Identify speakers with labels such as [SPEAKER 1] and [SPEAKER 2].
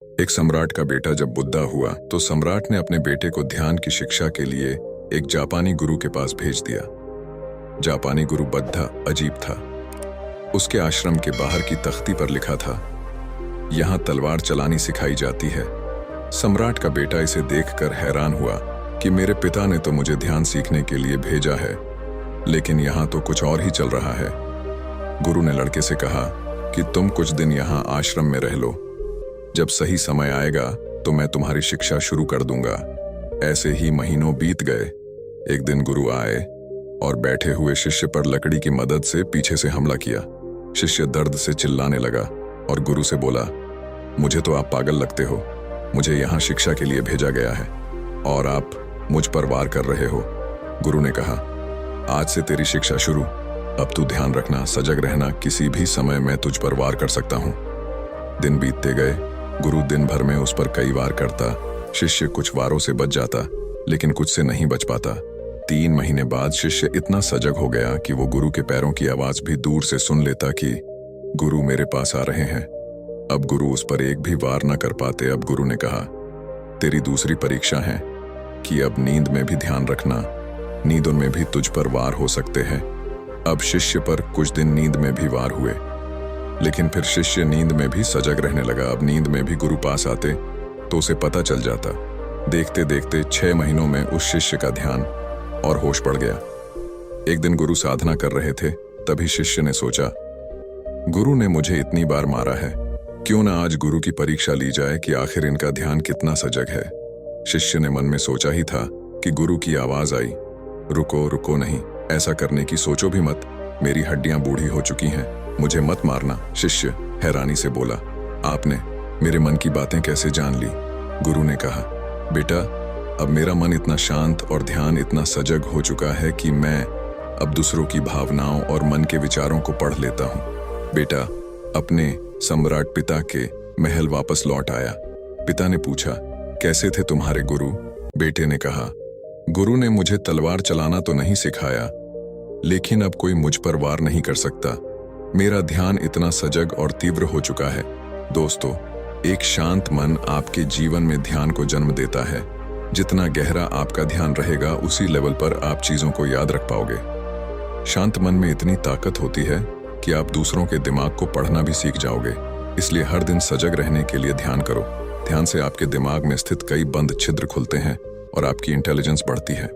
[SPEAKER 1] एक सम्राट का बेटा जब बुढ़ा हुआ तो सम्राट ने अपने बेटे को ध्यान की शिक्षा के लिए एक जापानी गुरु के पास भेज दिया। जापानी गुरु बद्धा अजीब था। उसके आश्रम के बाहर की तख्ती पर लिखा था, यहाँ तलवार चलानी सिखाई जाती है। सम्राट का बेटा इसे देखकर हैरान हुआ कि मेरे पिता ने तो मुझे ध्यान सीखने के लिए भेजा है, लेकिन यहाँ तो कुछ और ही चल रहा है। गुरु ने लड़के से कहा कि तुम कुछ दिन यहाँ आश्रम में रह लो, जब सही समय आएगा तो मैं तुम्हारी शिक्षा शुरू कर दूंगा। ऐसे ही महीनों बीत गए। एक दिन गुरु आए और बैठे हुए शिष्य पर लकड़ी की मदद से पीछे से हमला किया। शिष्य दर्द से चिल्लाने लगा और गुरु से बोला, मुझे तो आप पागल लगते हो। मुझे यहाँ शिक्षा के लिए भेजा गया है और आप मुझ पर वार कर रहे हो। गुरु ने कहा, आज से तेरी शिक्षा शुरू। अब तू ध्यान रखना, सजग रहना, किसी भी समय मैं तुझ पर वार कर सकता हूँ। दिन बीतते गए। गुरु दिन भर में उस पर कई वार करता। शिष्य कुछ वारों से बच जाता, लेकिन कुछ से नहीं बच पाता। 3 महीने बाद शिष्य इतना सजग हो गया कि वो गुरु के पैरों की आवाज भी दूर से सुन लेता कि गुरु मेरे पास आ रहे हैं। अब गुरु उस पर एक भी वार न कर पाते। अब गुरु ने कहा, तेरी दूसरी परीक्षा है कि अब नींद में भी ध्यान रखना। नींदों में भी तुझ पर वार हो सकते हैं। अब शिष्य पर कुछ दिन नींद में भी वार हुए, लेकिन फिर शिष्य नींद में भी सजग रहने लगा। अब नींद में भी गुरु पास आते तो उसे पता चल जाता। देखते देखते 6 महीनों में उस शिष्य का ध्यान और होश पड़ गया। एक दिन गुरु साधना कर रहे थे, तभी शिष्य ने सोचा, गुरु ने मुझे इतनी बार मारा है, क्यों ना आज गुरु की परीक्षा ली जाए कि आखिर इनका ध्यान कितना सजग है। शिष्य ने मन में सोचा ही था कि गुरु की आवाज आई, रुको रुको नहीं, ऐसा करने की सोचो भी मत। मेरी हड्डियां बूढ़ी हो चुकी हैं, मुझे मत मारना। शिष्य हैरानी से बोला, आपने मेरे मन की बातें कैसे जान ली? गुरु ने कहा, बेटा, अब मेरा मन इतना शांत और ध्यान इतना सजग हो चुका है कि मैं अब दूसरों की भावनाओं और मन के विचारों को पढ़ लेता हूँ। बेटा अपने सम्राट पिता के महल वापस लौट आया। पिता ने पूछा, कैसे थे तुम्हारे गुरु? बेटे ने कहा, गुरु ने मुझे तलवार चलाना तो नहीं सिखाया, लेकिन अब कोई मुझ पर वार नहीं कर सकता। मेरा ध्यान इतना सजग और तीव्र हो चुका है। दोस्तों, एक शांत मन आपके जीवन में ध्यान को जन्म देता है। जितना गहरा आपका ध्यान रहेगा, उसी लेवल पर आप चीजों को याद रख पाओगे। शांत मन में इतनी ताकत होती है कि आप दूसरों के दिमाग को पढ़ना भी सीख जाओगे। इसलिए हर दिन सजग रहने के लिए ध्यान करो। ध्यान से आपके दिमाग में स्थित कई बंद छिद्र खुलते हैं और आपकी इंटेलिजेंस बढ़ती है।